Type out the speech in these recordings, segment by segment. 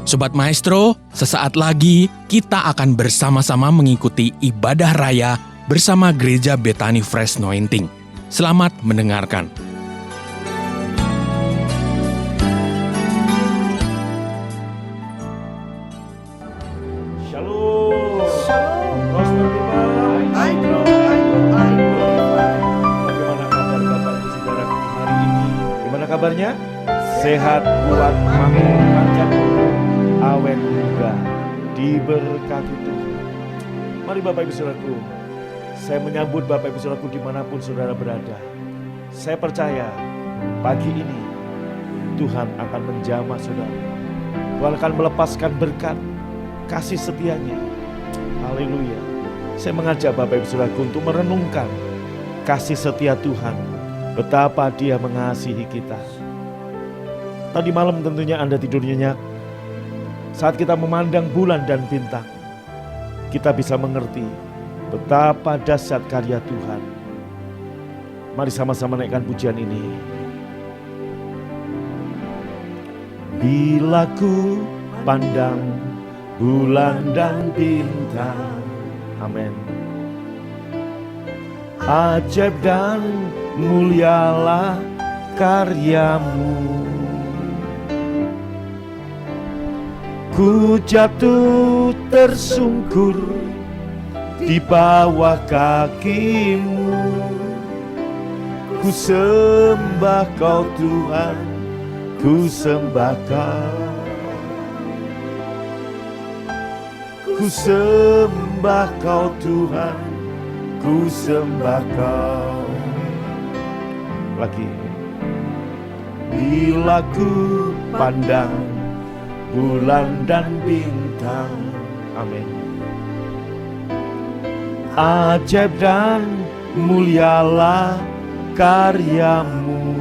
Sobat Maestro, sesaat lagi kita akan bersama-sama mengikuti ibadah raya bersama Gereja Bethany Fresh Anointing. Selamat mendengarkan. Shalom. Prosper Bima. Bagaimana kabar Bapak Ibu Saudaraku hari ini? Gimana kabarnya? Sehat, kuat, makmur, lancar, awet muda, diberkati Tuhan. Mari Bapak Ibu Saudaraku, saya menyambut Bapak Ibu Saudaraku dimanapun saudara berada. Saya percaya pagi ini Tuhan akan menjamah saudara. Tuhan akan melepaskan berkat, kasih setianya. Haleluya. Saya mengajak Bapak Ibu Saudaraku untuk merenungkan kasih setia Tuhan, betapa Dia mengasihi kita. Tadi malam tentunya Anda tidur nyenyak. Saat kita memandang bulan dan bintang, kita bisa mengerti betapa dahsyat karya Tuhan. Mari sama-sama naikkan pujian ini. Bila ku pandang bulan dan bintang, amin. Ajaib dan mulialah karyamu. Ku jatuh tersungkur di bawah kakimu. Ku sembah Kau Tuhan, ku sembah Kau. Ku sembah Kau Tuhan, ku sembah Kau. Lagi. Bila ku pandang bulan dan bintang, amin. Ajaib dan mulialah karyamu.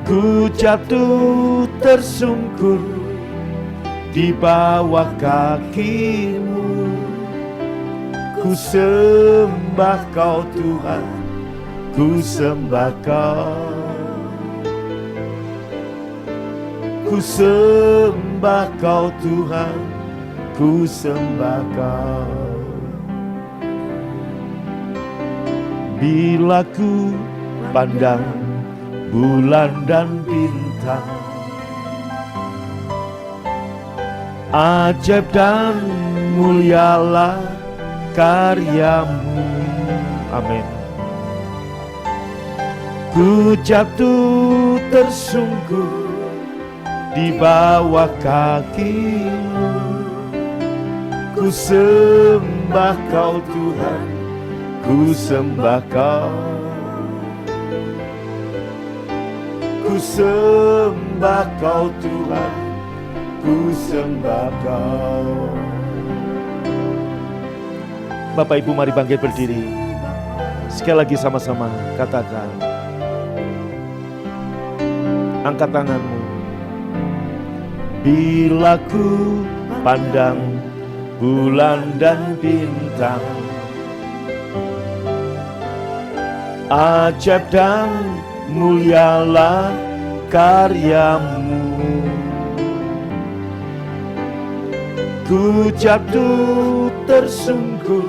Ku jatuh tersungkur di bawah kakimu. Ku sembah Kau Tuhan, ku sembah Kau. Ku sembah Kau Tuhan, ku sembah Kau. Bila ku pandang bulan dan bintang, ajaib dan mulialah karyamu, amin. Ku jatuh tersungkur di bawah kakimu. Ku sembah Kau Tuhan, ku sembah Kau. Ku sembah Kau Tuhan, ku sembah Kau. Bapak Ibu mari bangkit berdiri. Sekali lagi sama-sama katakan. Angkat tanganmu. Bila ku pandang bulan dan bintang, ajaib dan mulialah karyamu. Ku jatuh tersungkur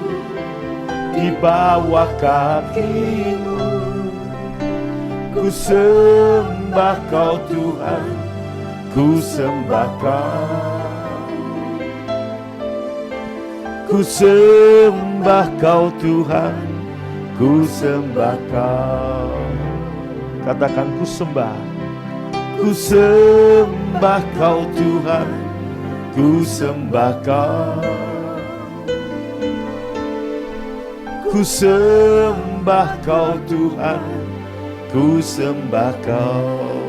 di bawah kakimu. Ku sembah Kau Tuhan, ku sembah Kau. Ku sembah Kau Tuhan, ku sembah Kau. Katakan ku sembah. Ku sembah Kau Tuhan, ku sembah Kau. Ku sembah Kau Tuhan, ku sembah Kau.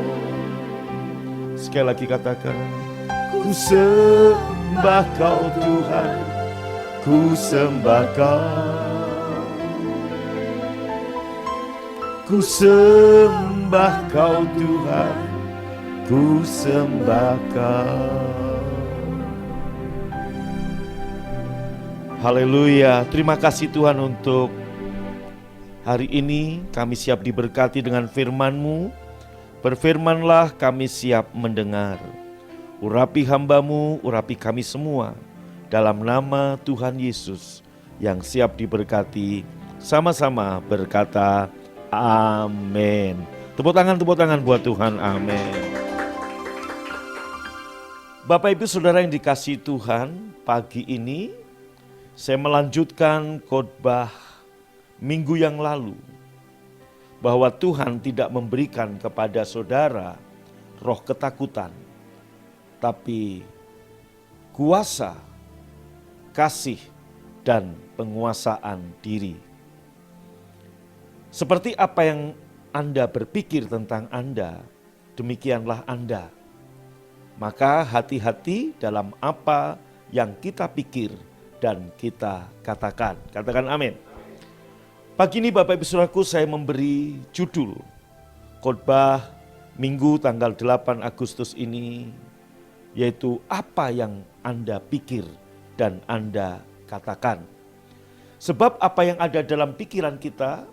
Sekali lagi katakan. Ku sembah Kau Tuhan, ku sembah Kau. Ku sembah Kau Tuhan, ku sembah Kau. Haleluya, terima kasih Tuhan untuk hari ini kami siap diberkati dengan firman-Mu. Berfirmanlah, kami siap mendengar. Urapi hamba-Mu, urapi kami semua. Dalam nama Tuhan Yesus yang siap diberkati, sama-sama berkata, amin. Tepuk tangan buat Tuhan, amin. Bapak Ibu Saudara yang dikasihi Tuhan, pagi ini saya melanjutkan khotbah minggu yang lalu, bahwa Tuhan tidak memberikan kepada saudara roh ketakutan, tapi kuasa, kasih, dan penguasaan diri. Seperti apa yang Anda berpikir tentang Anda, demikianlah Anda. Maka hati-hati dalam apa yang kita pikir dan kita katakan. Katakan amin. Pagi ini Bapak Ibu Saudaraku, saya memberi judul khotbah Minggu tanggal 8 Agustus ini, yaitu apa yang Anda pikir dan Anda katakan. Sebab apa yang ada dalam pikiran kita,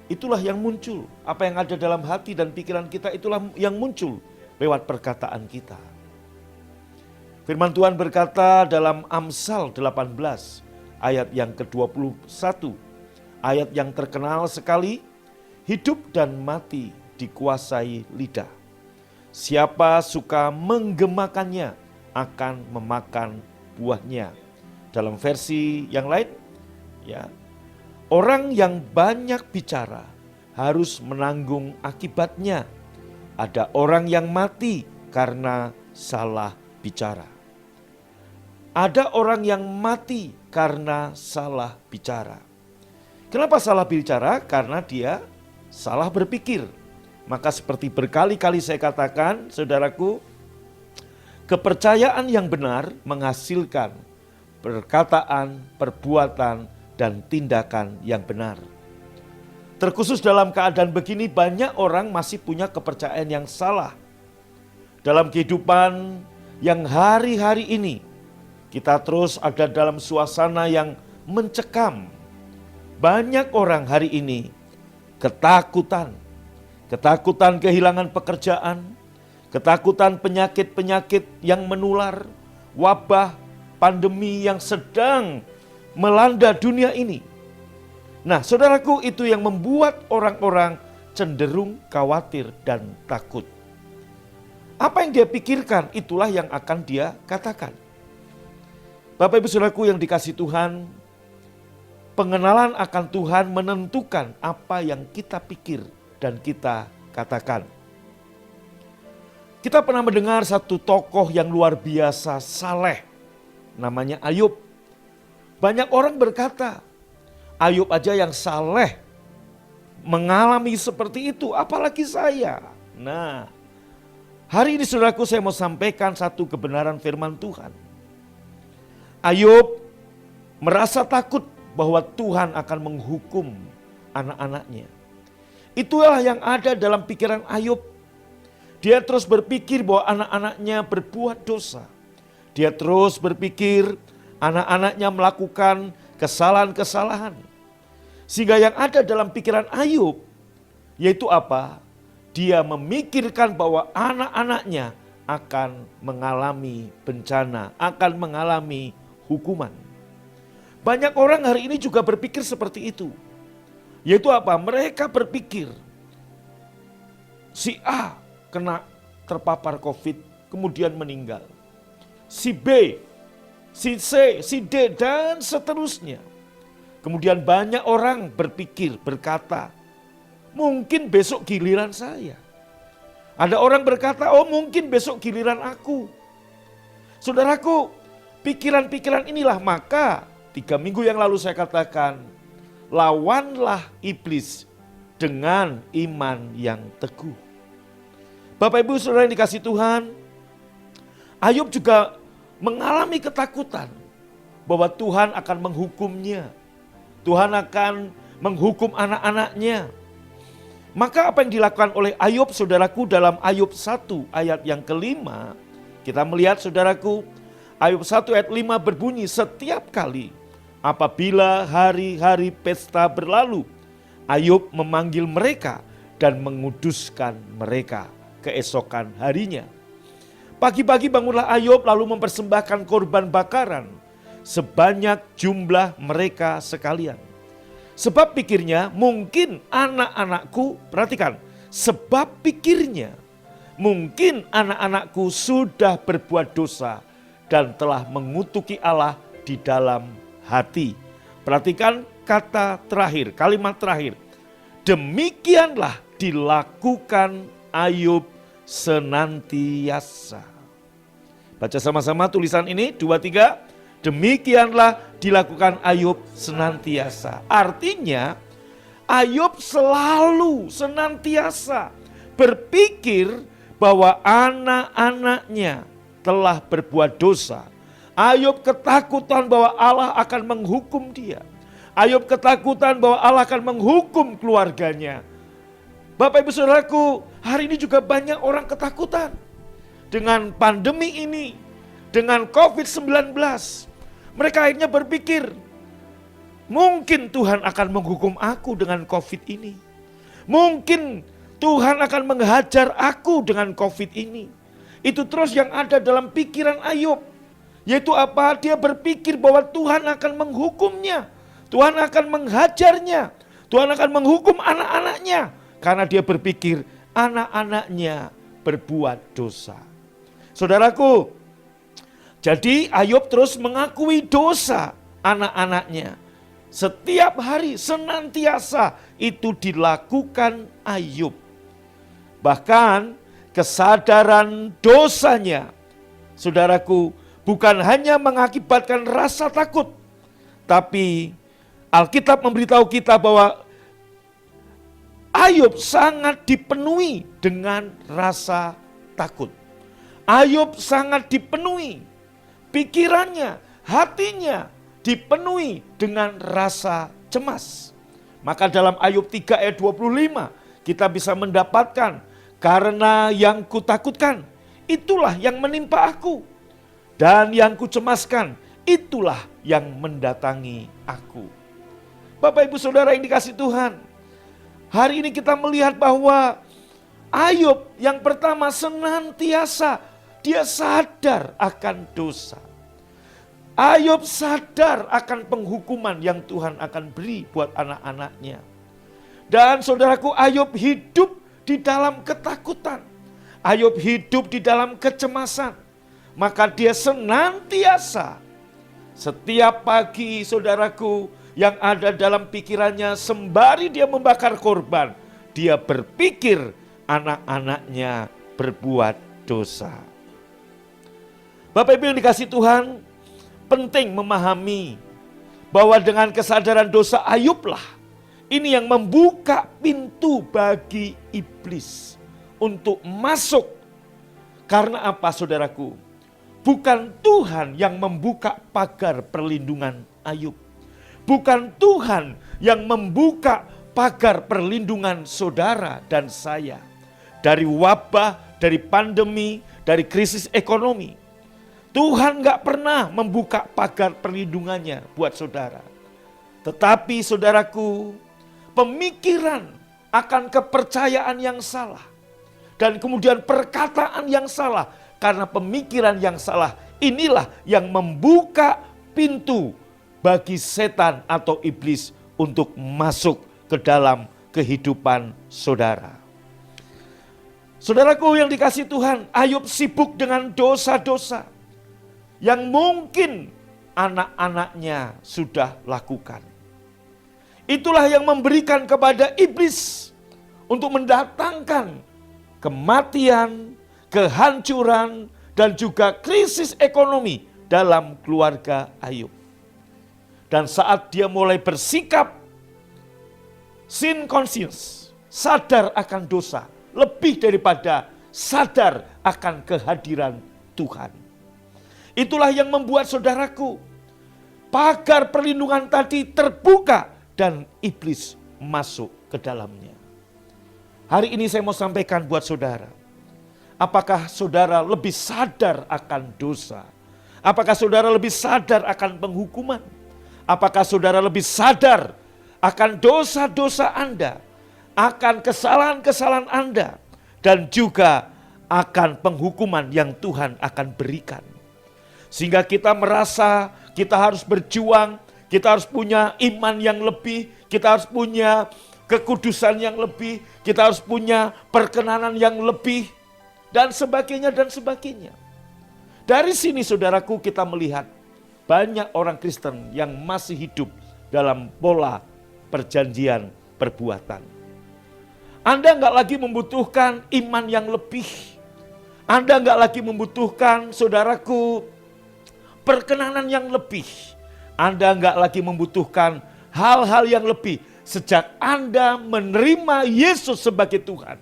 itulah yang muncul. Apa yang ada dalam hati dan pikiran kita, itulah yang muncul lewat perkataan kita. Firman Tuhan berkata dalam Amsal 18 ayat yang ke-21, ayat yang terkenal sekali, hidup dan mati dikuasai lidah. Siapa suka menggemakannya akan memakan buahnya. Dalam versi yang lain, ya, orang yang banyak bicara harus menanggung akibatnya. Ada orang yang mati karena salah bicara. Ada orang yang mati karena salah bicara. Kenapa salah bicara? Karena dia salah berpikir. Maka seperti berkali-kali saya katakan, saudaraku, kepercayaan yang benar menghasilkan perkataan, perbuatan, dan tindakan yang benar. Terkhusus dalam keadaan begini, banyak orang masih punya kepercayaan yang salah. Dalam kehidupan yang hari-hari ini, kita terus ada dalam suasana yang mencekam. Banyak orang hari ini ketakutan. Ketakutan kehilangan pekerjaan, ketakutan penyakit-penyakit yang menular, wabah, pandemi yang sedang melanda dunia ini. Nah, saudaraku, itu yang membuat orang-orang cenderung khawatir dan takut. Apa yang dia pikirkan, itulah yang akan dia katakan. Bapak Ibu Saudaraku yang dikasihi Tuhan, pengenalan akan Tuhan menentukan apa yang kita pikir dan kita katakan. Kita pernah mendengar satu tokoh yang luar biasa saleh, namanya Ayub. Banyak orang berkata, Ayub aja yang saleh mengalami seperti itu, apalagi saya. Nah, hari ini saudaraku, saya mau sampaikan satu kebenaran firman Tuhan. Ayub merasa takut bahwa Tuhan akan menghukum anak-anaknya. Itulah yang ada dalam pikiran Ayub. Dia terus berpikir bahwa anak-anaknya berbuat dosa. Dia terus berpikir anak-anaknya melakukan kesalahan-kesalahan. Sehingga yang ada dalam pikiran Ayub, yaitu apa? Dia memikirkan bahwa anak-anaknya akan mengalami bencana, akan mengalami hukuman. Banyak orang hari ini juga berpikir seperti itu. Yaitu apa? Mereka berpikir, si A kena terpapar COVID, kemudian meninggal. Si B, si C, si D, dan seterusnya. Kemudian banyak orang berpikir, berkata, mungkin besok giliran saya. Ada orang berkata, oh mungkin besok giliran aku. Saudaraku, pikiran-pikiran inilah maka 3 minggu yang lalu saya katakan, lawanlah iblis dengan iman yang teguh. Bapak Ibu Saudara yang dikasihi Tuhan, Ayub juga mengalami ketakutan bahwa Tuhan akan menghukumnya. Tuhan akan menghukum anak-anaknya. Maka apa yang dilakukan oleh Ayub, saudaraku, dalam Ayub 1 ayat yang ke-5, kita melihat, saudaraku, Ayub 1 ayat 5 berbunyi, setiap kali apabila hari-hari pesta berlalu, Ayub memanggil mereka dan menguduskan mereka keesokan harinya. Pagi-pagi bangunlah Ayub lalu mempersembahkan korban bakaran sebanyak jumlah mereka sekalian. Sebab pikirnya mungkin anak-anakku, perhatikan, sebab pikirnya mungkin anak-anakku sudah berbuat dosa dan telah mengutuki Allah di dalam hati. Perhatikan kata terakhir, kalimat terakhir. Demikianlah dilakukan Ayub senantiasa. Baca sama-sama tulisan ini, 2, 3. Demikianlah dilakukan Ayub senantiasa. Artinya Ayub selalu senantiasa berpikir bahwa anak-anaknya telah berbuat dosa. Ayub ketakutan bahwa Allah akan menghukum dia. Ayub ketakutan bahwa Allah akan menghukum keluarganya. Bapak Ibu Saudaraku, hari ini juga banyak orang ketakutan. Dengan pandemi ini, dengan COVID-19, mereka akhirnya berpikir, mungkin Tuhan akan menghukum aku dengan COVID ini. Mungkin Tuhan akan menghajar aku dengan COVID ini. Itu terus yang ada dalam pikiran Ayub. Yaitu apa? Dia berpikir bahwa Tuhan akan menghukumnya. Tuhan akan menghajarnya. Tuhan akan menghukum anak-anaknya. Karena dia berpikir anak-anaknya berbuat dosa. Saudaraku, jadi Ayub terus mengakui dosa anak-anaknya. Setiap hari senantiasa itu dilakukan Ayub. Bahkan kesadaran dosanya, saudaraku, bukan hanya mengakibatkan rasa takut. Tapi Alkitab memberitahu kita bahwa Ayub sangat dipenuhi dengan rasa takut. Ayub sangat dipenuhi pikirannya, hatinya dipenuhi dengan rasa cemas. Maka dalam Ayub 3 ayat 25 kita bisa mendapatkan, karena yang kutakutkan itulah yang menimpa aku, dan yang kucemaskan itulah yang mendatangi aku. Bapak Ibu Saudara yang dikasihi Tuhan, hari ini kita melihat bahwa Ayub yang pertama senantiasa dia sadar akan dosa. Ayub sadar akan penghukuman yang Tuhan akan beri buat anak-anaknya. Dan saudaraku, Ayub hidup di dalam ketakutan. Ayub hidup di dalam kecemasan. Maka dia senantiasa setiap pagi, saudaraku, yang ada dalam pikirannya sembari dia membakar korban, dia berpikir anak-anaknya berbuat dosa. Bapak Ibu yang dikasihi Tuhan, penting memahami bahwa dengan kesadaran dosa Ayublah ini yang membuka pintu bagi iblis untuk masuk. Karena apa, saudaraku? Bukan Tuhan yang membuka pagar perlindungan Ayub. Bukan Tuhan yang membuka pagar perlindungan saudara dan saya dari wabah, dari pandemi, dari krisis ekonomi. Tuhan gak pernah membuka pagar perlindungannya buat saudara. Tetapi saudaraku, pemikiran akan kepercayaan yang salah dan kemudian perkataan yang salah karena pemikiran yang salah, inilah yang membuka pintu bagi setan atau iblis untuk masuk ke dalam kehidupan saudara. Saudaraku yang dikasihi Tuhan, Ayub sibuk dengan dosa-dosa yang mungkin anak-anaknya sudah lakukan. Itulah yang memberikan kepada iblis untuk mendatangkan kematian, kehancuran, dan juga krisis ekonomi dalam keluarga Ayub. Dan saat dia mulai bersikap sin conscious, sadar akan dosa, lebih daripada sadar akan kehadiran Tuhan. Itulah yang membuat saudaraku, pagar perlindungan tadi terbuka dan iblis masuk ke dalamnya. Hari ini saya mau sampaikan buat saudara, apakah saudara lebih sadar akan dosa? Apakah saudara lebih sadar akan penghukuman? Apakah saudara lebih sadar akan dosa-dosa Anda? akan kesalahan-kesalahan Anda, dan juga akan penghukuman yang Tuhan akan berikan. Sehingga kita merasa kita harus berjuang, kita harus punya iman yang lebih, kita harus punya kekudusan yang lebih, kita harus punya perkenanan yang lebih, dan sebagainya dan sebagainya. Dari sini saudaraku kita melihat banyak orang Kristen yang masih hidup dalam pola perjanjian perbuatan. Anda nggak lagi membutuhkan iman yang lebih. Anda nggak lagi membutuhkan, saudaraku, perkenanan yang lebih. Anda nggak lagi membutuhkan hal-hal yang lebih. Sejak Anda menerima Yesus sebagai Tuhan,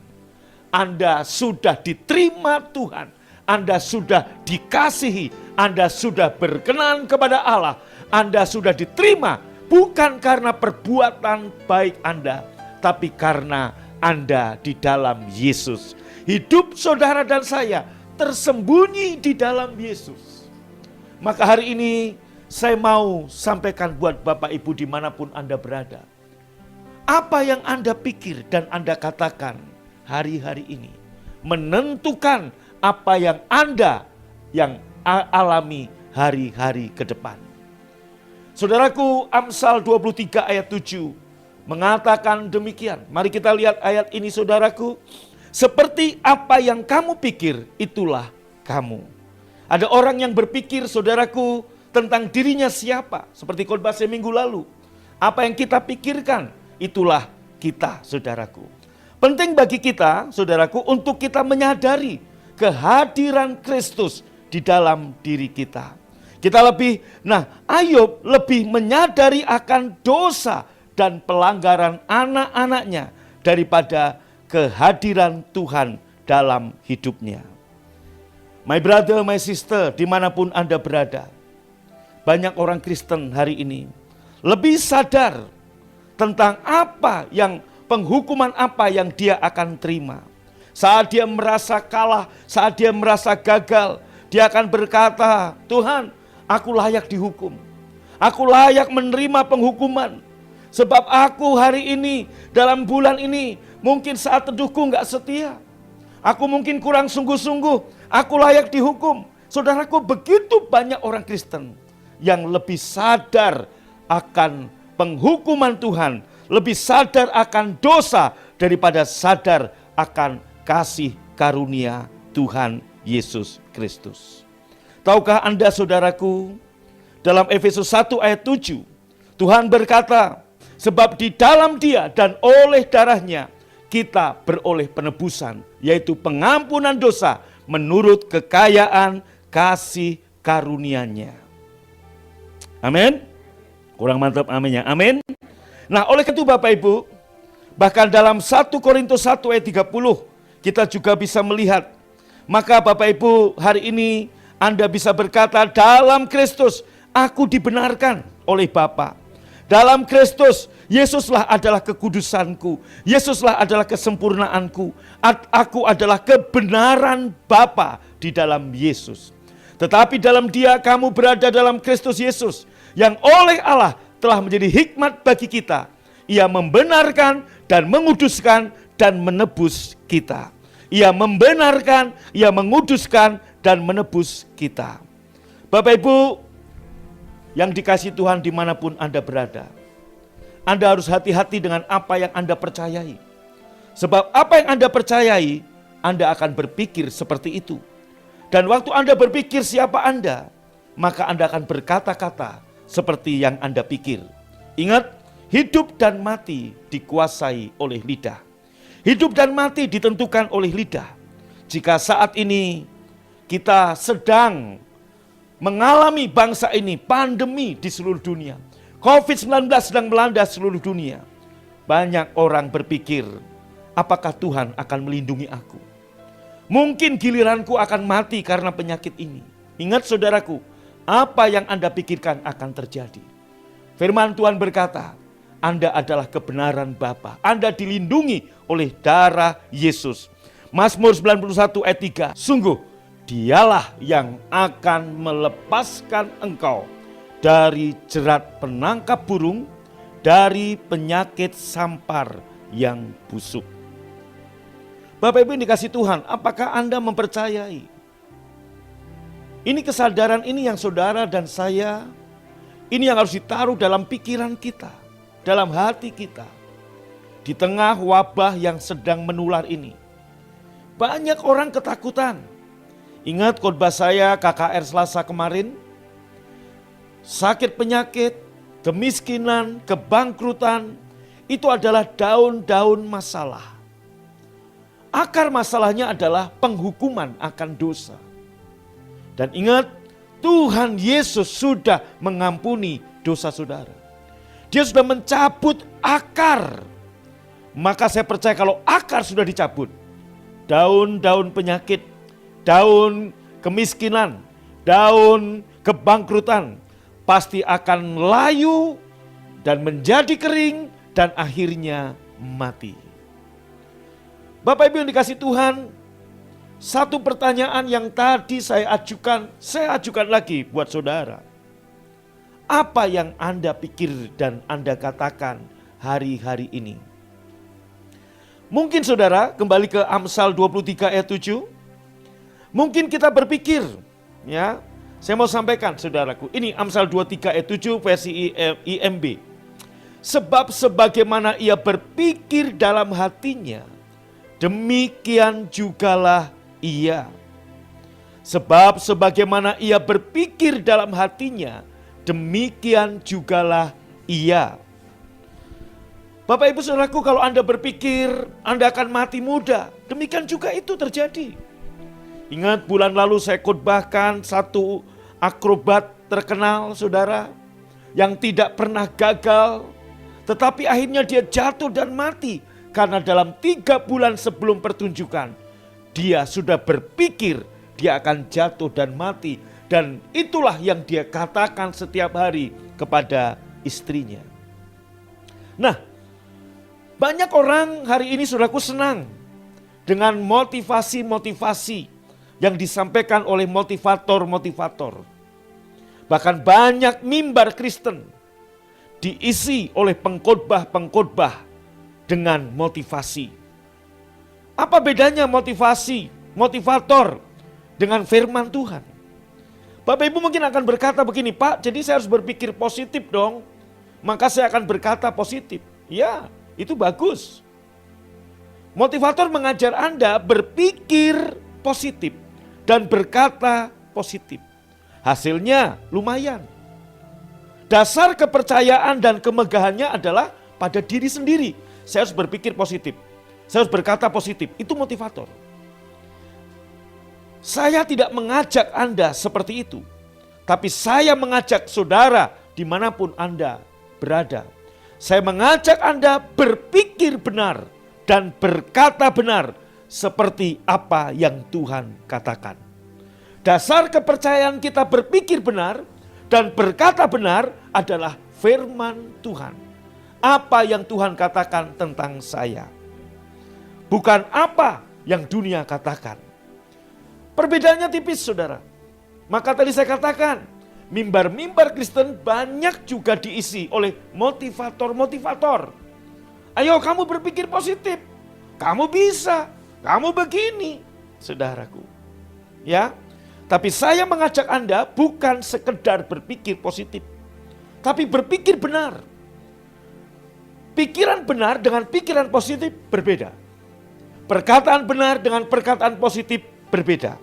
Anda sudah diterima Tuhan. Anda sudah dikasihi. Anda sudah berkenan kepada Allah. Anda sudah diterima bukan karena perbuatan baik Anda, tapi karena Anda di dalam Yesus. Hidup saudara dan saya tersembunyi di dalam Yesus. Maka hari ini saya mau sampaikan buat Bapak Ibu dimanapun Anda berada. Apa yang Anda pikir dan Anda katakan hari-hari ini menentukan apa yang Anda yang alami hari-hari ke depan. Saudaraku, Amsal 23 ayat 7 mengatakan demikian. Mari kita lihat ayat ini saudaraku. Seperti apa yang kamu pikir, itulah kamu. Ada orang yang berpikir saudaraku tentang dirinya siapa. Seperti khotbah seminggu lalu. Apa yang kita pikirkan, itulah kita saudaraku. Penting bagi kita saudaraku untuk kita menyadari kehadiran Kristus di dalam diri kita. Kita Ayub lebih menyadari akan dosa dan pelanggaran anak-anaknya daripada kehadiran Tuhan dalam hidupnya. My brother, my sister, dimanapun Anda berada, banyak orang Kristen hari ini lebih sadar tentang penghukuman apa yang dia akan terima. Saat dia merasa kalah, saat dia merasa gagal, dia akan berkata, Tuhan, aku layak dihukum. Aku layak menerima penghukuman. Sebab aku hari ini, dalam bulan ini, mungkin saat teduhku gak setia. Aku mungkin kurang sungguh-sungguh, aku layak dihukum. Saudaraku, begitu banyak orang Kristen yang lebih sadar akan penghukuman Tuhan, lebih sadar akan dosa daripada sadar akan kasih karunia Tuhan Yesus Kristus. Tahukah Anda saudaraku, dalam Efesus 1 ayat 7, Tuhan berkata, sebab di dalam Dia dan oleh darahnya kita beroleh penebusan, yaitu pengampunan dosa menurut kekayaan kasih karunia-Nya. Amin. Kurang mantap aminnya. Amin. Nah, oleh itu Bapak Ibu, bahkan dalam 1 Korintus 1 ayat 30, kita juga bisa melihat, maka Bapak Ibu hari ini Anda bisa berkata, dalam Kristus aku dibenarkan oleh Bapa. Dalam Kristus, Yesuslah adalah kekudusanku. Yesuslah adalah kesempurnaanku. Aku adalah kebenaran Bapa di dalam Yesus. Tetapi dalam Dia kamu berada dalam Kristus Yesus, yang oleh Allah telah menjadi hikmat bagi kita. Ia membenarkan dan menguduskan dan menebus kita. Ia membenarkan, Ia menguduskan dan menebus kita. Bapak Ibu yang dikasihi Tuhan dimanapun Anda berada, Anda harus hati-hati dengan apa yang Anda percayai. Sebab apa yang Anda percayai, Anda akan berpikir seperti itu. Dan waktu Anda berpikir siapa Anda, maka Anda akan berkata-kata seperti yang Anda pikir. Ingat, hidup dan mati dikuasai oleh lidah. Hidup dan mati ditentukan oleh lidah. Jika saat ini kita sedang mengalami bangsa ini pandemi di seluruh dunia, COVID-19 sedang melanda seluruh dunia, banyak orang berpikir, apakah Tuhan akan melindungi aku? Mungkin giliranku akan mati karena penyakit ini. Ingat saudaraku, apa yang Anda pikirkan akan terjadi. Firman Tuhan berkata, Anda adalah kebenaran Bapa. Anda dilindungi oleh darah Yesus. Mazmur 91 ayat 3, sungguh Dialah yang akan melepaskan engkau dari jerat penangkap burung, dari penyakit sampar yang busuk. Bapak Ibu yang dikasih Tuhan, apakah Anda mempercayai? Ini kesadaran ini yang saudara dan saya, ini yang harus ditaruh dalam pikiran kita, dalam hati kita. Di tengah wabah yang sedang menular ini. Banyak orang ketakutan. Ingat khotbah saya KKR Selasa kemarin? Sakit penyakit, kemiskinan, kebangkrutan, itu adalah daun-daun masalah. Akar masalahnya adalah penghukuman akan dosa. Dan ingat, Tuhan Yesus sudah mengampuni dosa saudara. Dia sudah mencabut akar. Maka saya percaya kalau akar sudah dicabut, daun-daun penyakit, daun kemiskinan, daun kebangkrutan pasti akan layu dan menjadi kering dan akhirnya mati. Bapak Ibu yang dikasih Tuhan, satu pertanyaan yang tadi saya ajukan lagi buat saudara. Apa yang Anda pikir dan Anda katakan hari-hari ini? Mungkin saudara kembali ke Amsal 23 ayat 7. Mungkin kita berpikir, ya, saya mau sampaikan saudaraku. Ini Amsal 23 ayat 7 versi IMB. Sebab sebagaimana ia berpikir dalam hatinya, demikian jugalah ia. Sebab sebagaimana ia berpikir dalam hatinya, demikian jugalah ia. Bapak Ibu Saudaraku, kalau Anda berpikir Anda akan mati muda, demikian juga itu terjadi. Ingat bulan lalu saya khotbahkan satu akrobat terkenal saudara, yang tidak pernah gagal, tetapi akhirnya dia jatuh dan mati. Karena dalam 3 bulan sebelum pertunjukan, dia sudah berpikir dia akan jatuh dan mati. Dan itulah yang dia katakan setiap hari kepada istrinya. Nah, banyak orang hari ini saudaraku senang dengan motivasi-motivasi yang disampaikan oleh motivator-motivator. Bahkan banyak mimbar Kristen diisi oleh pengkhotbah-pengkhotbah dengan motivasi. Apa bedanya motivator dengan firman Tuhan? Bapak Ibu mungkin akan berkata begini, Pak, jadi saya harus berpikir positif dong. Maka saya akan berkata positif. Ya, itu bagus. Motivator mengajar Anda berpikir positif dan berkata positif. Hasilnya lumayan. Dasar kepercayaan dan kemegahannya adalah pada diri sendiri. Saya harus berpikir positif. Saya harus berkata positif. Itu motivator. Saya tidak mengajak Anda seperti itu. Tapi saya mengajak saudara dimanapun Anda berada. Saya mengajak Anda berpikir benar dan berkata benar seperti apa yang Tuhan katakan. Dasar kepercayaan kita berpikir benar dan berkata benar adalah firman Tuhan. Apa yang Tuhan katakan tentang saya. Bukan apa yang dunia katakan. Perbedaannya tipis saudara. Maka tadi saya katakan, mimbar-mimbar Kristen banyak juga diisi oleh motivator-motivator. Ayo kamu berpikir positif. Kamu bisa. Kamu begini. Saudaraku. Ya. Tapi saya mengajak Anda bukan sekedar berpikir positif. Tapi berpikir benar. Pikiran benar dengan pikiran positif berbeda. Perkataan benar dengan perkataan positif berbeda.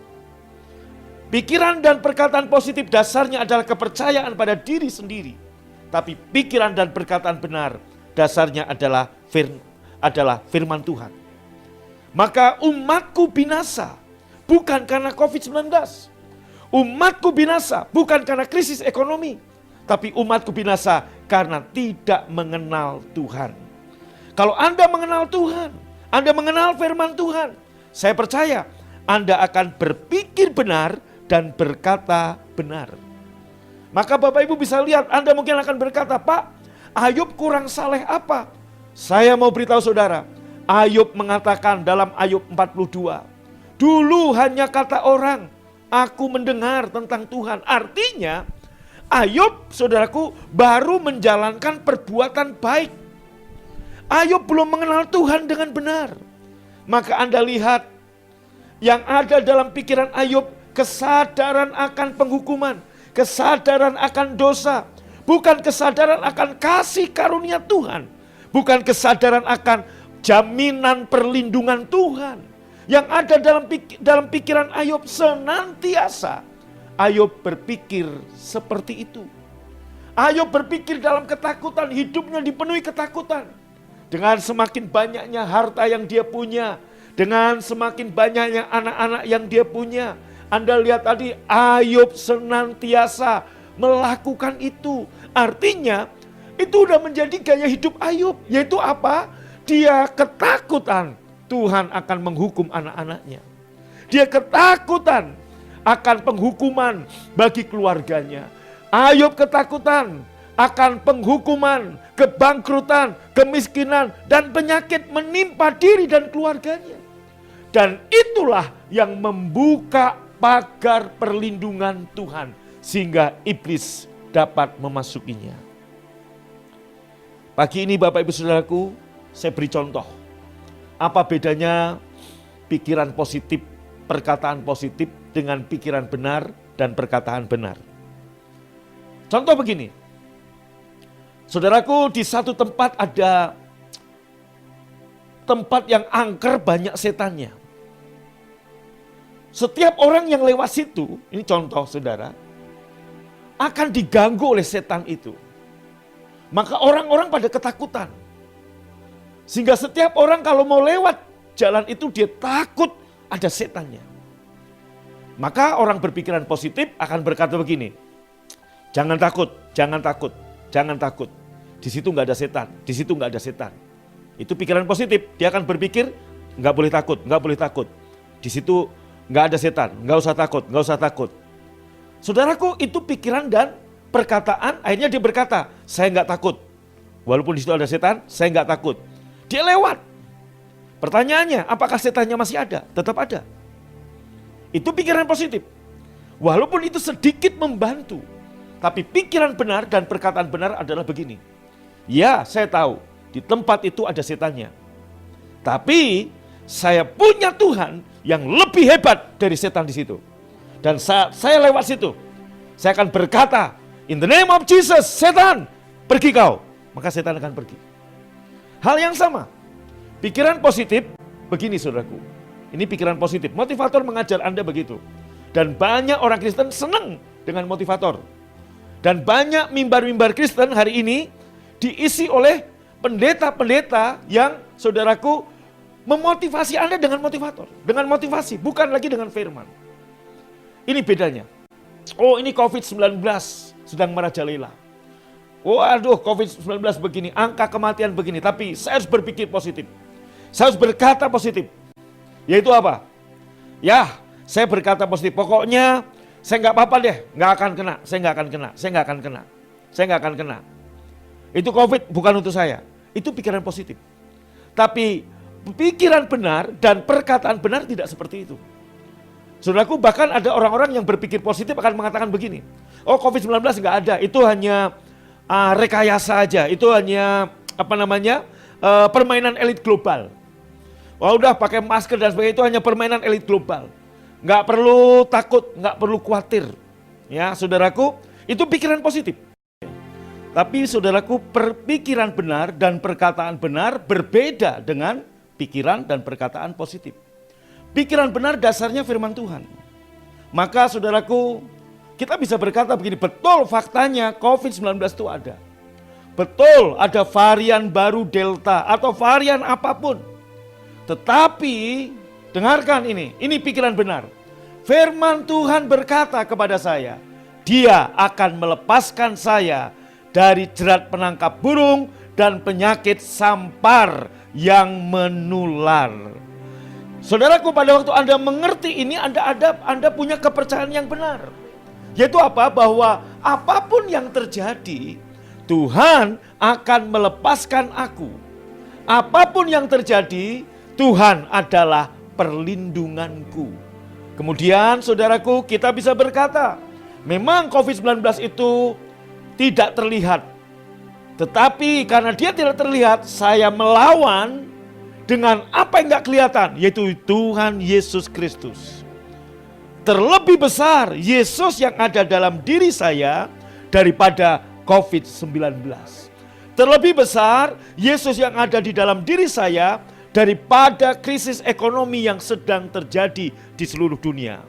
Pikiran dan perkataan positif dasarnya adalah kepercayaan pada diri sendiri. Tapi pikiran dan perkataan benar dasarnya adalah firman Tuhan. Maka umatku binasa bukan karena COVID-19. Umatku binasa bukan karena krisis ekonomi. Tapi umatku binasa karena tidak mengenal Tuhan. Kalau Anda mengenal Tuhan, Anda mengenal firman Tuhan, saya percaya Anda akan berpikir benar dan berkata benar. Maka Bapak Ibu bisa lihat, Anda mungkin akan berkata, Pak, Ayub kurang saleh apa? Saya mau beritahu saudara, Ayub mengatakan dalam Ayub 42, dulu hanya kata orang, aku mendengar tentang Tuhan. Artinya, Ayub saudaraku baru menjalankan perbuatan baik. Ayub belum mengenal Tuhan dengan benar. Maka Anda lihat yang ada dalam pikiran Ayub, kesadaran akan penghukuman, kesadaran akan dosa, bukan kesadaran akan kasih karunia Tuhan, bukan kesadaran akan jaminan perlindungan Tuhan. Yang ada dalam pikiran Ayub senantiasa, Ayub berpikir seperti itu. Ayub berpikir dalam ketakutan, hidupnya dipenuhi ketakutan. Dengan semakin banyaknya harta yang dia punya, dengan semakin banyaknya anak-anak yang dia punya. Anda lihat tadi, Ayub senantiasa melakukan itu. Artinya, itu udah menjadi gaya hidup Ayub. Yaitu apa? Dia ketakutan Tuhan akan menghukum anak-anaknya. Dia ketakutan akan penghukuman bagi keluarganya. Ayub ketakutan akan penghukuman, kebangkrutan, kemiskinan, dan penyakit menimpa diri dan keluarganya. Dan itulah yang membuka pagar perlindungan Tuhan, sehingga iblis dapat memasukinya. Pagi ini Bapak Ibu Saudaraku, saya beri contoh. Apa bedanya pikiran positif, perkataan positif dengan pikiran benar dan perkataan benar. Contoh begini, saudaraku, di satu tempat ada tempat yang angker banyak setannya. Setiap orang yang lewat situ, ini contoh saudara, akan diganggu oleh setan itu. Maka orang-orang pada ketakutan. Sehingga setiap orang kalau mau lewat jalan itu dia takut ada setannya. Maka orang berpikiran positif akan berkata begini, jangan takut, jangan takut, jangan takut. Di situ nggak ada setan, di situ nggak ada setan. Itu pikiran positif, dia akan berpikir nggak boleh takut, nggak boleh takut. Di situ nggak ada setan, nggak usah takut, nggak usah takut. Saudaraku, itu pikiran dan perkataan. Akhirnya dia berkata, saya nggak takut. Walaupun di situ ada setan, saya nggak takut. Dia lewat. Pertanyaannya, apakah setannya masih ada? Tetap ada. Itu pikiran positif. Walaupun itu sedikit membantu. Tapi pikiran benar dan perkataan benar adalah begini. Ya, saya tahu di tempat itu ada setannya. Tapi saya punya Tuhan yang lebih hebat dari setan di situ. Dan saat saya lewat situ, saya akan berkata, in the name of Jesus, setan, pergi kau. Maka setan akan pergi. Hal yang sama, pikiran positif, begini saudaraku. Ini pikiran positif, motivator mengajar Anda begitu. Dan banyak orang Kristen senang dengan motivator. Dan banyak mimbar-mimbar Kristen hari ini diisi oleh pendeta-pendeta yang saudaraku memotivasi Anda dengan motivator. Dengan motivasi, bukan lagi dengan firman. Ini bedanya. Oh, ini COVID-19 sedang merajalela. Oh aduh, COVID-19 begini, angka kematian begini. Tapi saya harus berpikir positif. Saya harus berkata positif. Yaitu apa? Ya, saya berkata positif. Pokoknya saya nggak apa-apa deh, nggak akan kena. Saya nggak akan kena. Saya nggak akan kena. Saya nggak akan kena. Itu COVID bukan untuk saya. Itu pikiran positif. Tapi pikiran benar dan perkataan benar tidak seperti itu. Saudaraku, bahkan ada orang-orang yang berpikir positif akan mengatakan begini. Oh, COVID-19 nggak ada. Itu hanya rekayasa aja. Itu hanya permainan elit global. Wah, udah pakai masker dan sebagainya, itu hanya permainan elit global. Nggak perlu takut, nggak perlu khawatir. Ya, saudaraku, itu pikiran positif. Tapi saudaraku, perpikiran benar dan perkataan benar berbeda dengan pikiran dan perkataan positif. Pikiran benar dasarnya firman Tuhan. Maka saudaraku, kita bisa berkata begini, betul faktanya COVID-19 itu ada. Betul ada varian baru Delta atau varian apapun. Tetapi dengarkan ini pikiran benar. Firman Tuhan berkata kepada saya, Dia akan melepaskan saya dari jerat penangkap burung dan penyakit sampar yang menular. Saudaraku, pada waktu Anda mengerti ini, Anda punya kepercayaan yang benar. Yaitu apa? Bahwa apapun yang terjadi, Tuhan akan melepaskan aku. Apapun yang terjadi, Tuhan adalah perlindunganku. Kemudian saudaraku, kita bisa berkata, memang COVID-19 itu tidak terlihat. Tetapi karena dia tidak terlihat, saya melawan dengan apa yang gak kelihatan, yaitu Tuhan Yesus Kristus. Terlebih besar Yesus yang ada dalam diri saya daripada COVID-19. Terlebih besar Yesus yang ada di dalam diri saya daripada krisis ekonomi yang sedang terjadi di seluruh dunia.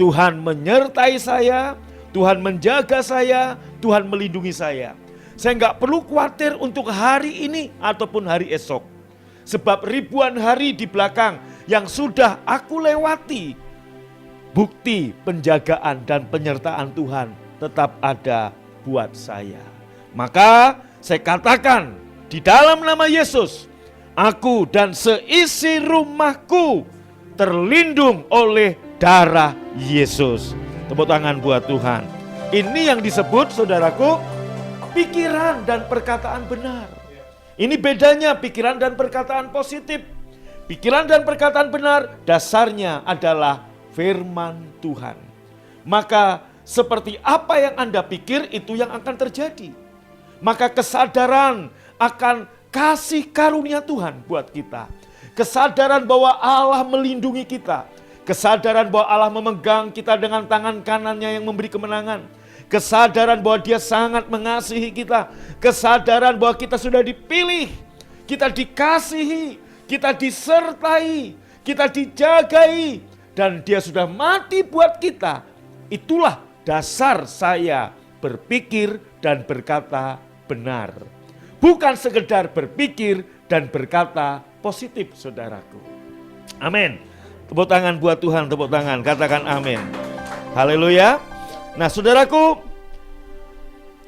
Tuhan menyertai saya, Tuhan menjaga saya, Tuhan melindungi saya. Saya nggak perlu khawatir untuk hari ini ataupun hari esok. Sebab ribuan hari di belakang yang sudah aku lewati, bukti penjagaan dan penyertaan Tuhan tetap ada buat saya. Maka saya katakan di dalam nama Yesus, aku dan seisi rumahku terlindung oleh darah Yesus. Tepuk tangan buat Tuhan. Ini yang disebut, saudaraku, pikiran dan perkataan benar. Ini bedanya pikiran dan perkataan positif. Pikiran dan perkataan benar dasarnya adalah firman Tuhan. Maka seperti apa yang Anda pikir itu yang akan terjadi. Maka kesadaran akan kasih karunia Tuhan buat kita. Kesadaran bahwa Allah melindungi kita. Kesadaran bahwa Allah memegang kita dengan tangan kanannya yang memberi kemenangan. Kesadaran bahwa Dia sangat mengasihi kita. Kesadaran bahwa kita sudah dipilih. Kita dikasihi. Kita disertai. Kita dijagai. Dan Dia sudah mati buat kita. Itulah dasar saya berpikir dan berkata benar. Bukan sekedar berpikir dan berkata positif, saudaraku. Amin. Tepuk tangan buat Tuhan, tepuk tangan. Katakan amin. Haleluya. Nah, saudaraku,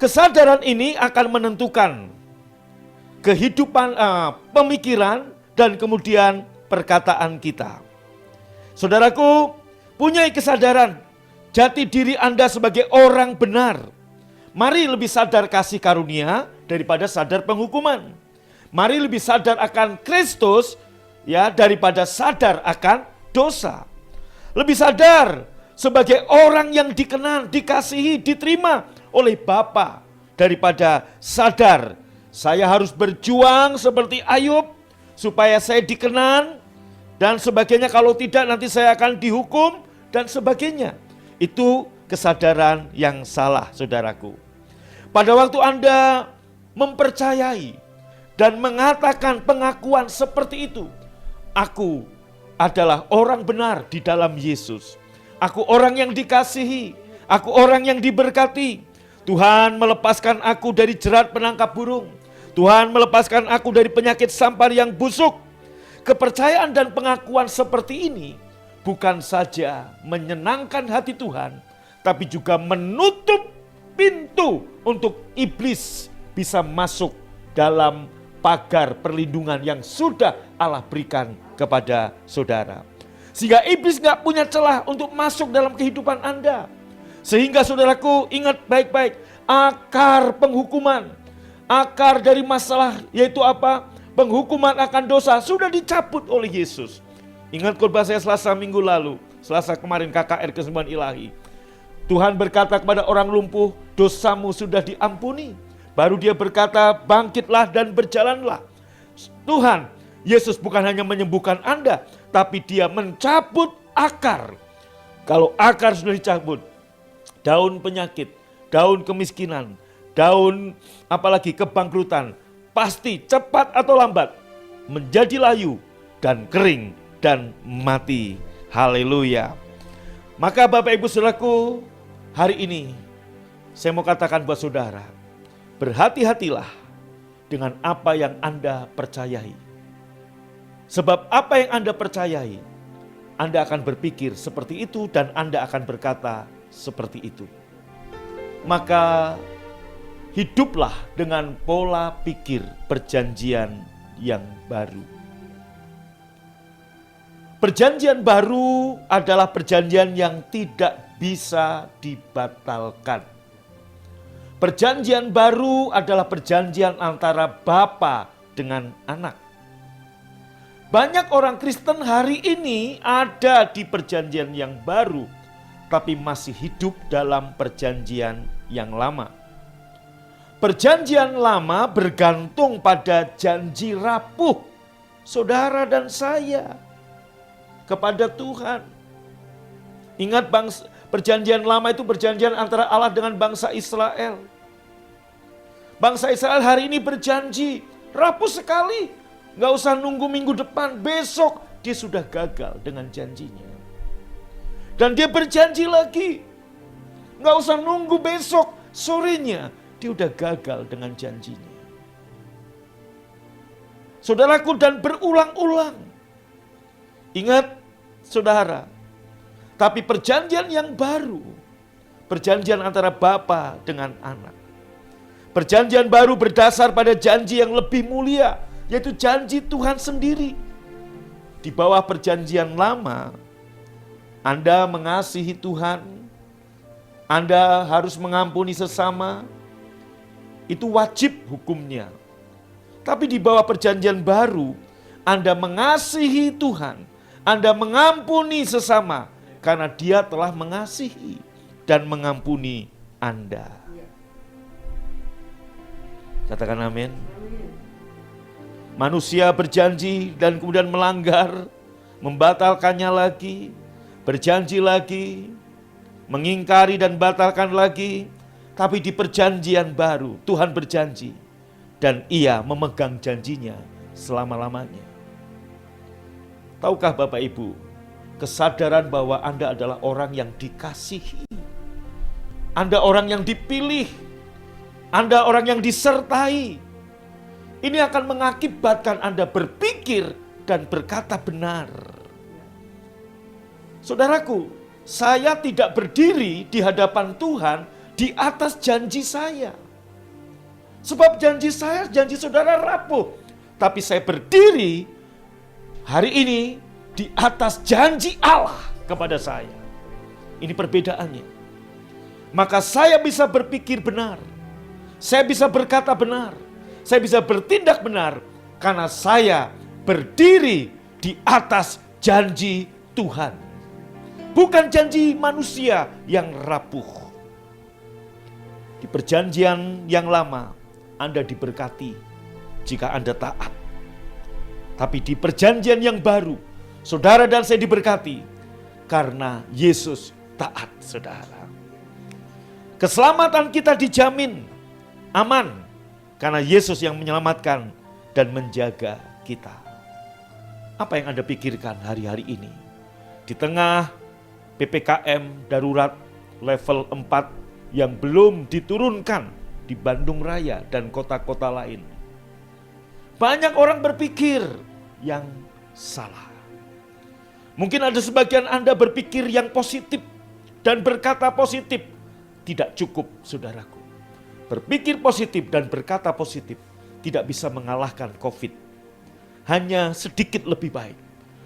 kesadaran ini akan menentukan kehidupan, pemikiran, dan kemudian perkataan kita. Saudaraku, punya kesadaran jati diri Anda sebagai orang benar. Mari lebih sadar kasih karunia daripada sadar penghukuman. Mari lebih sadar akan Kristus ya daripada sadar akan dosa. Lebih sadar sebagai orang yang dikenal, dikasihi, diterima oleh Bapa daripada sadar saya harus berjuang seperti Ayub supaya saya dikenal dan sebagainya, kalau tidak nanti saya akan dihukum dan sebagainya. Itu kesadaran yang salah, saudaraku. Pada waktu Anda mempercayai dan mengatakan pengakuan seperti itu, aku adalah orang benar di dalam Yesus. Aku orang yang dikasihi, aku orang yang diberkati. Tuhan melepaskan aku dari jerat penangkap burung. Tuhan melepaskan aku dari penyakit sampar yang busuk. Kepercayaan dan pengakuan seperti ini bukan saja menyenangkan hati Tuhan, tapi juga menutup pintu untuk iblis bisa masuk dalam pagar perlindungan yang sudah Allah berikan kepada saudara. Sehingga iblis gak punya celah untuk masuk dalam kehidupan Anda. Sehingga saudaraku ingat baik-baik, akar penghukuman, akar dari masalah yaitu apa? Penghukuman akan dosa sudah dicabut oleh Yesus. Ingat khotbah saya Selasa minggu lalu, Selasa kemarin KKR Kesembuhan Ilahi. Tuhan berkata kepada orang lumpuh, dosamu sudah diampuni. Baru Dia berkata, bangkitlah dan berjalanlah. Tuhan, Yesus bukan hanya menyembuhkan Anda, tapi Dia mencabut akar. Kalau akar sudah dicabut, daun penyakit, daun kemiskinan, daun apalagi kebangkrutan, pasti cepat atau lambat menjadi layu dan kering dan mati. Haleluya. Maka Bapak Ibu Saudaraku, hari ini saya mau katakan buat saudara, berhati-hatilah dengan apa yang Anda percayai. Sebab apa yang Anda percayai, Anda akan berpikir seperti itu dan Anda akan berkata seperti itu. Maka hiduplah dengan pola pikir perjanjian yang baru. Perjanjian baru adalah perjanjian yang tidak bisa dibatalkan. Perjanjian baru adalah perjanjian antara Bapa dengan anak. Banyak orang Kristen hari ini ada di perjanjian yang baru, tapi masih hidup dalam perjanjian yang lama. Perjanjian lama bergantung pada janji rapuh saudara dan saya kepada Tuhan. Ingat, perjanjian lama itu perjanjian antara Allah dengan bangsa Israel. Bangsa Israel hari ini berjanji, rapuh sekali. Gak usah nunggu minggu depan, besok dia sudah gagal dengan janjinya. Dan dia berjanji lagi, gak usah nunggu besok, sorenya dia udah gagal dengan janjinya. Saudaraku, dan berulang-ulang. Ingat saudara, tapi perjanjian yang baru, perjanjian antara bapa dengan anak. Perjanjian baru berdasar pada janji yang lebih mulia, yaitu janji Tuhan sendiri. Di bawah perjanjian lama, Anda mengasihi Tuhan, Anda harus mengampuni sesama, itu wajib hukumnya. Tapi di bawah perjanjian baru, Anda mengasihi Tuhan, Anda mengampuni sesama, karena Dia telah mengasihi dan mengampuni Anda. Katakan amin. Manusia berjanji dan kemudian melanggar, membatalkannya lagi, berjanji lagi, mengingkari dan batalkan lagi. Tapi di perjanjian baru, Tuhan berjanji dan Ia memegang janjinya selama-lamanya. Tahukah Bapak Ibu, kesadaran bahwa Anda adalah orang yang dikasihi, Anda orang yang dipilih, Anda orang yang disertai, ini akan mengakibatkan Anda berpikir dan berkata benar. Saudaraku, saya tidak berdiri di hadapan Tuhan di atas janji saya. Sebab janji saya, janji saudara rapuh. Tapi saya berdiri hari ini di atas janji Allah kepada saya. Ini perbedaannya. Maka saya bisa berpikir benar. Saya bisa berkata benar. Saya bisa bertindak benar. Karena saya berdiri di atas janji Tuhan. Bukan janji manusia yang rapuh. Di perjanjian yang lama, Anda diberkati jika Anda taat. Tapi di perjanjian yang baru, saudara dan saya diberkati karena Yesus taat, saudara. Keselamatan kita dijamin aman karena Yesus yang menyelamatkan dan menjaga kita. Apa yang Anda pikirkan hari-hari ini? Di tengah PPKM darurat level 4 yang belum diturunkan di Bandung Raya dan kota-kota lain. Banyak orang berpikir yang salah. Mungkin ada sebagian Anda berpikir yang positif dan berkata positif. Tidak cukup, saudaraku. Berpikir positif dan berkata positif tidak bisa mengalahkan COVID. Hanya sedikit lebih baik.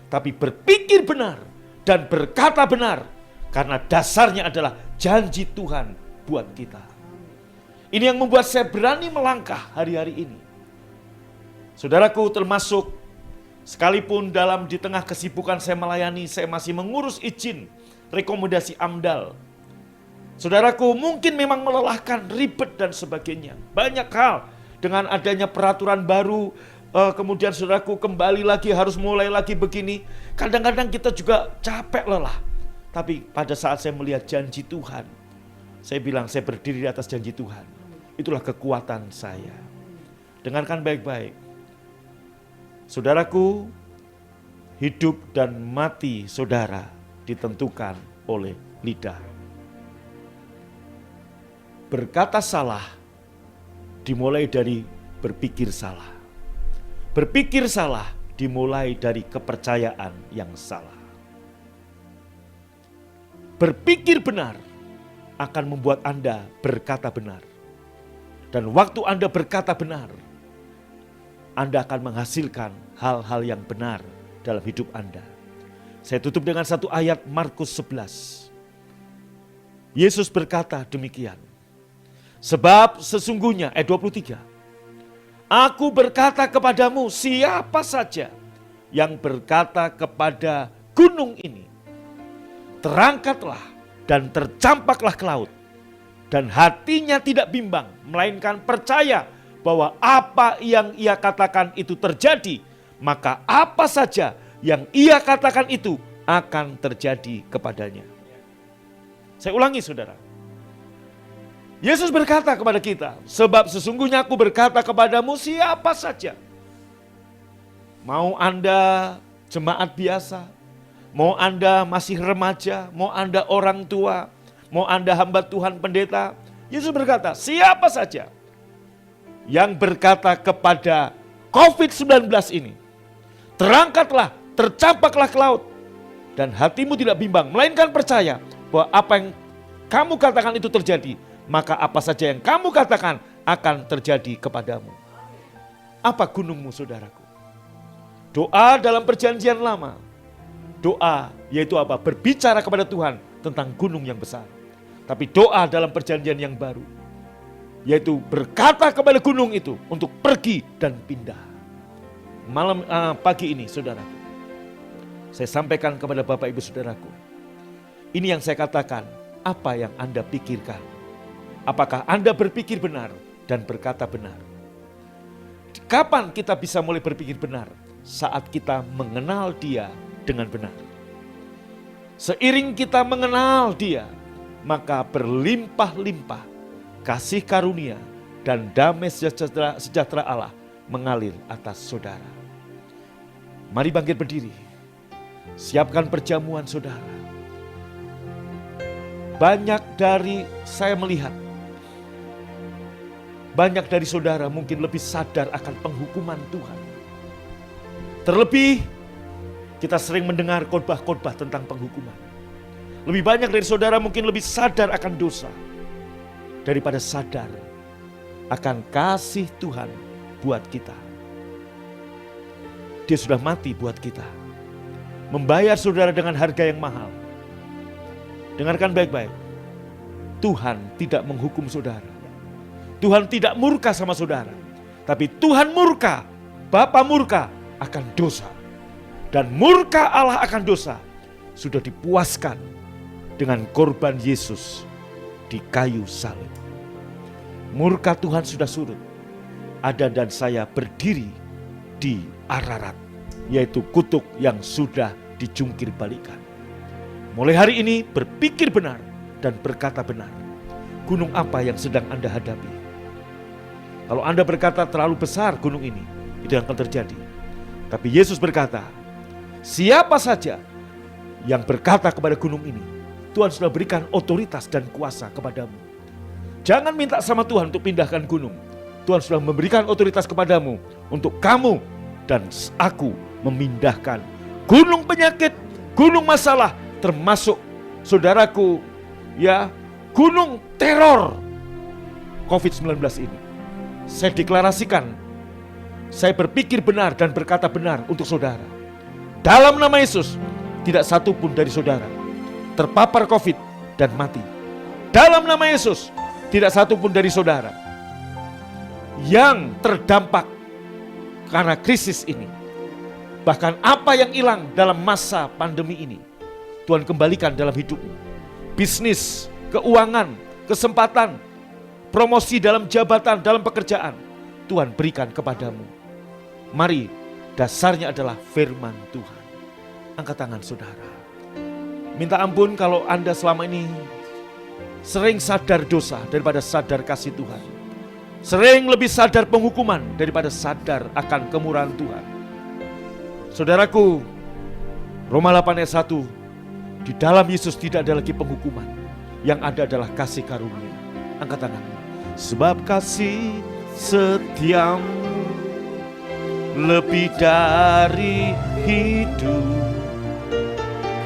Tapi berpikir benar dan berkata benar karena dasarnya adalah janji Tuhan buat kita. Ini yang membuat saya berani melangkah hari-hari ini. Saudaraku, termasuk sekalipun di tengah kesibukan saya melayani, saya masih mengurus izin, rekomendasi AMDAL. Saudaraku, mungkin memang melelahkan, ribet dan sebagainya. Banyak hal dengan adanya peraturan baru, kemudian saudaraku kembali lagi harus mulai lagi begini. Kadang-kadang kita juga capek, lelah. Tapi pada saat saya melihat janji Tuhan, saya bilang saya berdiri di atas janji Tuhan. Itulah kekuatan saya. Dengarkan baik-baik. Saudaraku, hidup dan mati saudara ditentukan oleh lidah. Berkata salah dimulai dari berpikir salah. Berpikir salah dimulai dari kepercayaan yang salah. Berpikir benar akan membuat Anda berkata benar. Dan waktu Anda berkata benar, Anda akan menghasilkan hal-hal yang benar dalam hidup Anda. Saya tutup dengan satu ayat Markus 11. Yesus berkata demikian. Sebab sesungguhnya, ayat 23. Aku berkata kepadamu, siapa saja yang berkata kepada gunung ini, terangkatlah dan tercampaklah ke laut, dan hatinya tidak bimbang, melainkan percaya bahwa apa yang ia katakan itu terjadi, maka apa saja yang ia katakan itu akan terjadi kepadanya. Saya ulangi saudara. Yesus berkata kepada kita, sebab sesungguhnya aku berkata kepadamu siapa saja. Mau Anda jemaat biasa, mau Anda masih remaja, mau Anda orang tua, mau Anda hamba Tuhan pendeta. Yesus berkata, siapa saja yang berkata kepada COVID-19 ini, terangkatlah, tercampaklah ke laut, dan hatimu tidak bimbang, melainkan percaya bahwa apa yang kamu katakan itu terjadi, maka apa saja yang kamu katakan akan terjadi kepadamu. Apa gunungmu saudaraku? Doa dalam perjanjian lama, doa yaitu apa? Berbicara kepada Tuhan tentang gunung yang besar. Tapi doa dalam perjanjian yang baru, yaitu berkata kepada gunung itu untuk pergi dan pindah. Pagi ini saudaraku, saya sampaikan kepada Bapak Ibu saudaraku, ini yang saya katakan, apa yang Anda pikirkan? Apakah Anda berpikir benar dan berkata benar? Kapan kita bisa mulai berpikir benar? Saat kita mengenal Dia dengan benar. Seiring kita mengenal Dia, maka berlimpah-limpah kasih karunia dan damai sejahtera Allah mengalir atas saudara. Mari bangkit berdiri. Siapkan perjamuan saudara. Banyak dari saya melihat, banyak dari saudara mungkin lebih sadar akan penghukuman Tuhan. Terlebih kita sering mendengar khotbah-khotbah tentang penghukuman. Lebih banyak dari saudara mungkin lebih sadar akan dosa daripada sadar akan kasih Tuhan buat kita. Dia sudah mati buat kita, membayar saudara dengan harga yang mahal. Dengarkan baik-baik, Tuhan tidak menghukum saudara. Tuhan tidak murka sama saudara, tapi Tuhan murka, Bapa murka akan dosa. Dan murka Allah akan dosa sudah dipuaskan dengan korban Yesus di kayu salib. Murka Tuhan sudah surut. Ada dan saya berdiri di Ararat, yaitu kutuk yang sudah dijungkir balikan. Mulai hari ini berpikir benar dan berkata benar. Gunung apa yang sedang Anda hadapi? Kalau Anda berkata terlalu besar gunung ini, itu yang akan terjadi. Tapi Yesus berkata, siapa saja yang berkata kepada gunung ini, Tuhan sudah berikan otoritas dan kuasa kepadamu. Jangan minta sama Tuhan untuk pindahkan gunung. Tuhan sudah memberikan otoritas kepadamu untuk kamu dan aku memindahkan gunung penyakit, gunung masalah, termasuk saudaraku, ya, gunung teror COVID-19 ini. Saya deklarasikan, saya berpikir benar dan berkata benar untuk saudara. Dalam nama Yesus, tidak satu pun dari saudara terpapar COVID dan mati. Dalam nama Yesus, tidak satu pun dari saudara yang terdampak karena krisis ini. Bahkan apa yang hilang dalam masa pandemi ini, Tuhan kembalikan dalam hidupmu. Bisnis, keuangan, kesempatan, promosi dalam jabatan, dalam pekerjaan, Tuhan berikan kepadamu. Mari, dasarnya adalah firman Tuhan. Angkat tangan saudara. Minta ampun kalau Anda selama ini sering sadar dosa daripada sadar kasih Tuhan. Sering lebih sadar penghukuman daripada sadar akan kemurahan Tuhan. Saudaraku, Roma 8 ayat 1, di dalam Yesus tidak ada lagi penghukuman. Yang ada adalah kasih karunia. Angkat tangan. Sebab kasih setiamu lebih dari hidup,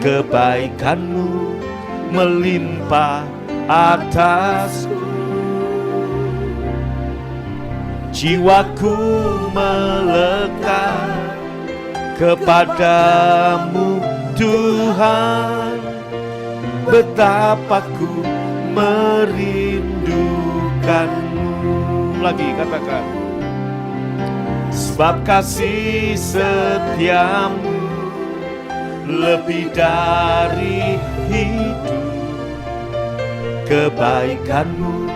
kebaikanmu melimpah atasku. Jiwaku melekat kepadamu Tuhan, betapa ku merindukanmu. Lagi katakan, sebab kasih setiamu lebih dari hidup, kebaikan-Mu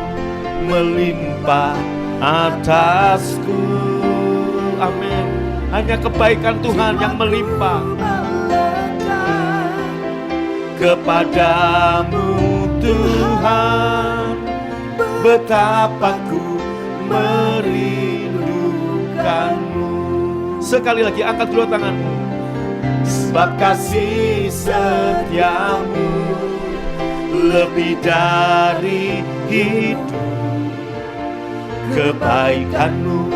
melimpah atasku. Amin. Hanya kebaikan Tuhan yang melimpah. Kepadamu Tuhan, betapa ku merindukan-Mu. Sekali lagi angkat kedua tanganmu. Sebab kasih setia-Mu lebih dari hidup, kebaikan-Mu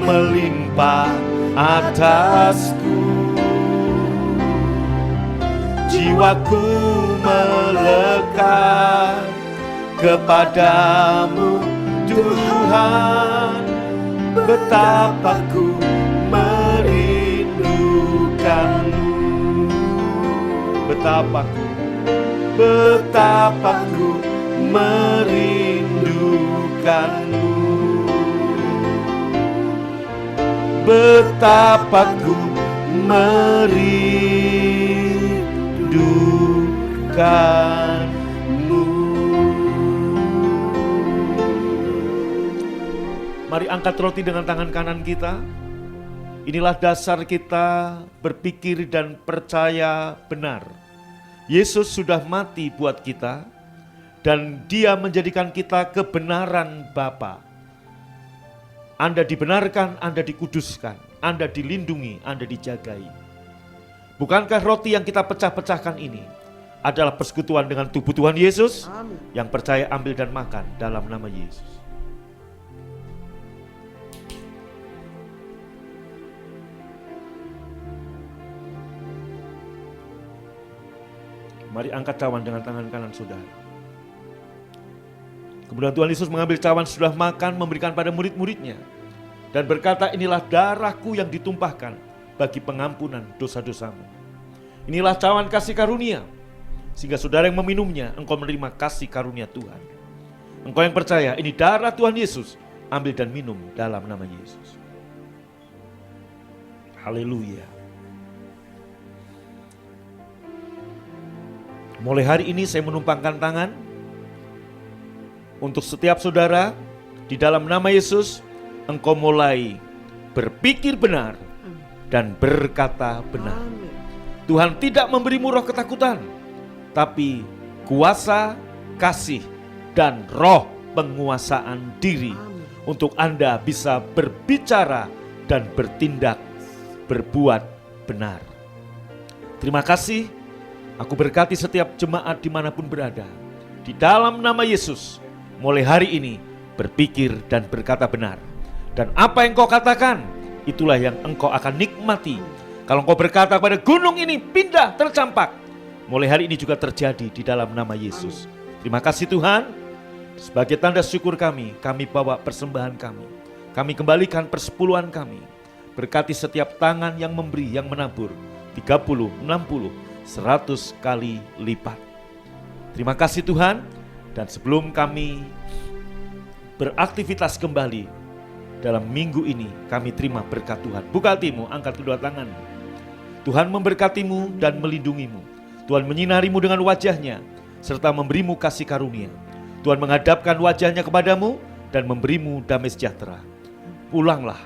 melimpah atasku. Jiwaku melekat kepadamu Tuhan, betapa ku merindukan-Mu. Betapa ku merindukan-Mu. Betapa ku merindukan-Mu. Mari angkat roti dengan tangan kanan kita. Inilah dasar kita berpikir dan percaya benar. Yesus sudah mati buat kita dan Dia menjadikan kita kebenaran Bapa. Anda dibenarkan, Anda dikuduskan, Anda dilindungi, Anda dijagai. Bukankah roti yang kita pecah-pecahkan ini adalah persekutuan dengan tubuh Tuhan Yesus? Amin. Yang percaya ambil dan makan dalam nama Yesus. Mari angkat cawan dengan tangan kanan saudara. Kemudian Tuhan Yesus mengambil cawan sesudah makan, memberikan pada murid-muridnya. Dan berkata, inilah darahku yang ditumpahkan bagi pengampunan dosa-dosamu. Inilah cawan kasih karunia. Sehingga saudara yang meminumnya, engkau menerima kasih karunia Tuhan. Engkau yang percaya, ini darah Tuhan Yesus, ambil dan minum dalam nama Yesus. Haleluya. Mulai hari ini saya menumpangkan tangan untuk setiap saudara. Di dalam nama Yesus, engkau mulai berpikir benar dan berkata benar. Tuhan tidak memberimu roh ketakutan, tapi kuasa, kasih, dan roh penguasaan diri. Untuk Anda bisa berbicara dan bertindak, berbuat benar. Terima kasih. Aku berkati setiap jemaat dimanapun berada. Di dalam nama Yesus, mulai hari ini berpikir dan berkata benar. Dan apa yang kau katakan, itulah yang engkau akan nikmati. Kalau engkau berkata pada gunung ini, pindah, tercampak. Mulai hari ini juga terjadi di dalam nama Yesus. Terima kasih Tuhan. Sebagai tanda syukur kami bawa persembahan kami. Kami kembalikan persepuluhan kami. Berkati setiap tangan yang memberi, yang menabur. 30, 60, 100 kali lipat. Terima kasih Tuhan. Dan sebelum kami beraktivitas kembali dalam minggu ini, kami terima berkat Tuhan. Buka hatimu, angkat kedua tangan. Tuhan memberkatimu dan melindungimu. Tuhan menyinarimu dengan wajahnya serta memberimu kasih karunia. Tuhan menghadapkan wajahnya kepadamu dan memberimu damai sejahtera. Pulanglah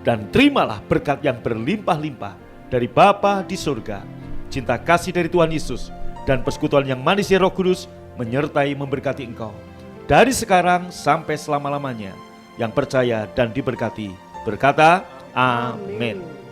dan terimalah berkat yang berlimpah-limpah dari Bapa di surga, cinta kasih dari Tuhan Yesus, dan persekutuan yang manisnya Roh Kudus menyertai memberkati engkau dari sekarang sampai selama-lamanya. Yang percaya dan diberkati berkata amin.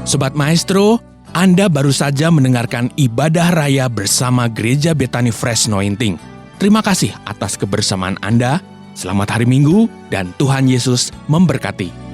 Sobat Maestro, Anda baru saja mendengarkan ibadah raya bersama Gereja Bethany Fresh Anointing. Terima kasih atas kebersamaan Anda. Selamat hari Minggu dan Tuhan Yesus memberkati.